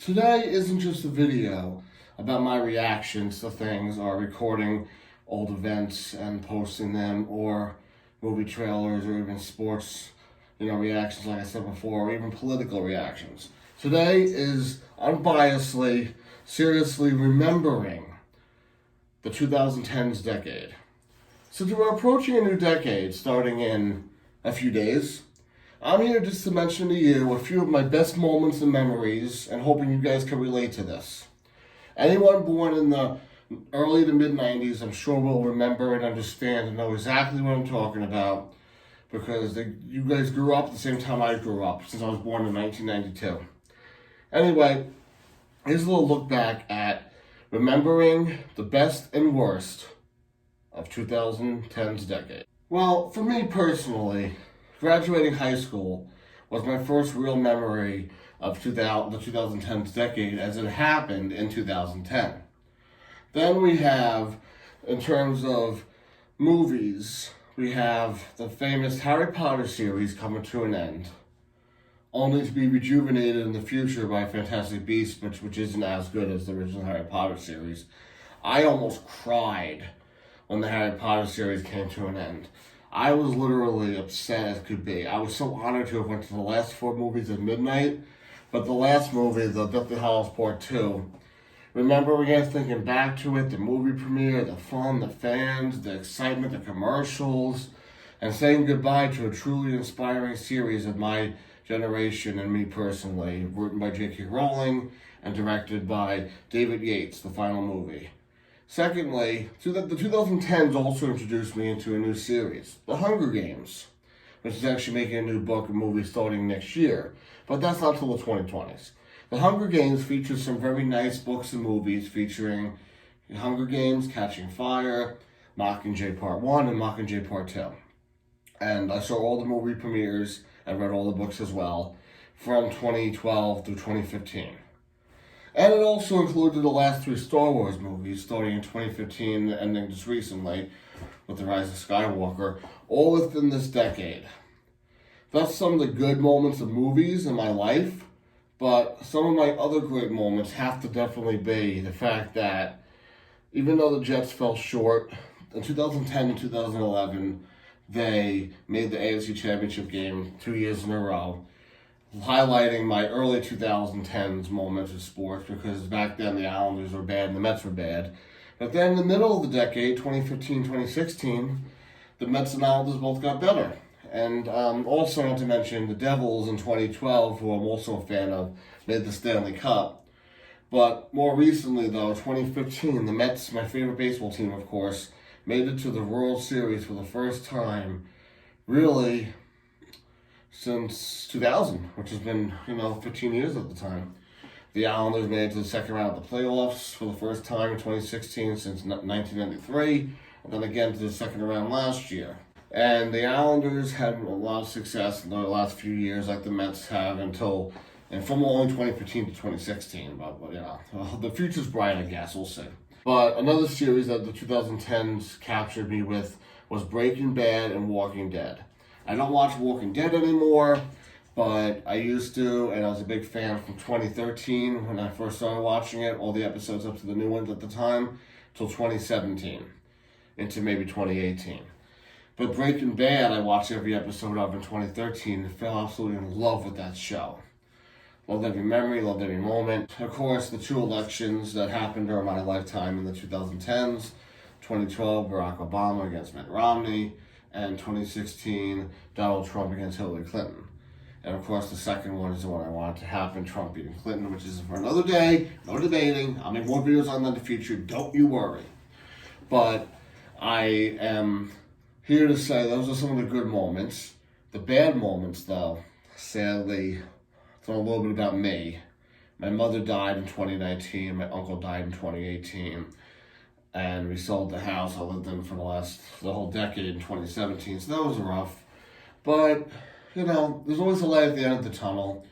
Today isn't just a video about my reactions to things or recording old events and posting them or movie trailers or even sports, reactions like I said before, or even political reactions. Today is unbiasedly, seriously remembering the 2010s decade. Since we're approaching a new decade starting in a few days, I'm here just to mention to you a few of my best moments and memories and hoping you guys can relate to this. Anyone born in the early to mid 90s, I'm sure will remember and understand and know exactly what I'm talking about because you guys grew up at the same time I grew up since I was born in 1992. Anyway, here's a little look back at remembering the best and worst of 2010's decade. Well, for me personally, graduating high school was my first real memory of the 2010s decade as it happened in 2010. Then we have, in terms of movies, we have the famous Harry Potter series coming to an end, only to be rejuvenated in the future by Fantastic Beasts, which isn't as good as the original Harry Potter series. I almost cried when the Harry Potter series came to an end. I was literally upset as could be. I was so honored to have went to the last four movies at midnight, but the last movie, the Deathly Hallows Part 2, remember again thinking back to it, the movie premiere, the fun, the fans, the excitement, the commercials, and saying goodbye to a truly inspiring series of my generation and me personally, written by J.K. Rowling and directed by David Yates, the final movie. Secondly, the 2010s also introduced me into a new series, The Hunger Games, which is actually making a new book and movie starting next year, but that's not till the 2020s. The Hunger Games features some very nice books and movies featuring Hunger Games, Catching Fire, Mockingjay Part 1, and Mockingjay Part 2. And I saw all the movie premieres and read all the books as well from 2012 through 2015. And it also included the last three Star Wars movies, starting in 2015 and ending just recently with The Rise of Skywalker, all within this decade. That's some of the good moments of movies in my life, but some of my other great moments have to definitely be the fact that even though the Jets fell short, in 2010 and 2011, they made the AFC Championship game 2 years in a row, highlighting my early 2010s moments of sports because back then the Islanders were bad and the Mets were bad. But then in the middle of the decade, 2015, 2016, the Mets and Islanders both got better. And also not to mention the Devils in 2012, who I'm also a fan of, made the Stanley Cup. But more recently though, 2015, the Mets, my favorite baseball team of course, made it to the World Series for the first time, really, since 2000, which has been, 15 years at the time. The Islanders made it to the second round of the playoffs for the first time in 2016 since 1993, and then again to the second round last year. And the Islanders had a lot of success in the last few years, like the Mets have, from only 2015 to 2016. But the future's bright, I guess, we'll see. But another series that the 2010s captured me with was Breaking Bad and Walking Dead. I don't watch Walking Dead anymore, but I used to, and I was a big fan from 2013 when I first started watching it, all the episodes up to the new ones at the time, till 2017, into maybe 2018. But Breaking Bad, I watched every episode of in 2013 and fell absolutely in love with that show. Loved every memory, loved every moment. Of course, the two elections that happened during my lifetime in the 2010s, 2012, Barack Obama against Mitt Romney, and 2016, Donald Trump against Hillary Clinton. And of course, the second one is the one I wanted to happen, Trump beating Clinton, which is for another day, no debating. I'll make more videos on that in the future, don't you worry. But I am here to say those are some of the good moments. The bad moments, though, sadly, it's a little bit about me. My mother died in 2019, my uncle died in 2018. And we sold the house I lived in for the whole decade in 2017, so that was rough. But, there's always a light at the end of the tunnel,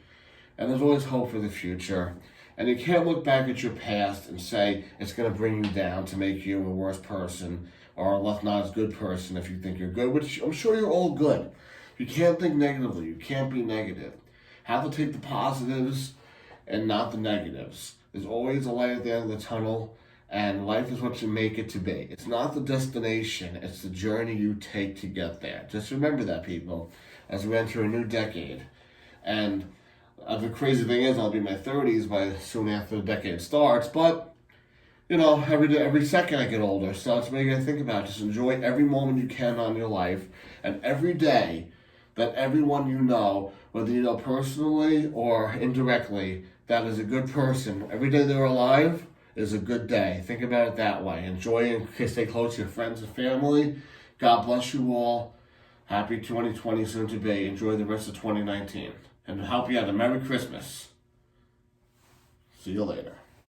and there's always hope for the future. And you can't look back at your past and say it's going to bring you down to make you a worse person or not as good person if you think you're good, which I'm sure you're all good. You can't think negatively. You can't be negative. Have to take the positives and not the negatives. There's always a light at the end of the tunnel, and life is what you make it to be. It's not the destination, it's the journey you take to get there. Just remember that, people, as we enter a new decade. And the crazy thing is, I'll be in my 30s by soon after the decade starts, but every second I get older, so it's what you gotta think about. Just enjoy every moment you can on your life, and every day that everyone you know, whether you know personally or indirectly, that is a good person. Every day they're alive is a good day. Think about it that way. Enjoy and stay close to your friends and family. God bless you all. Happy 2020 soon to be. Enjoy the rest of 2019. And to help you out, a Merry Christmas. See you later.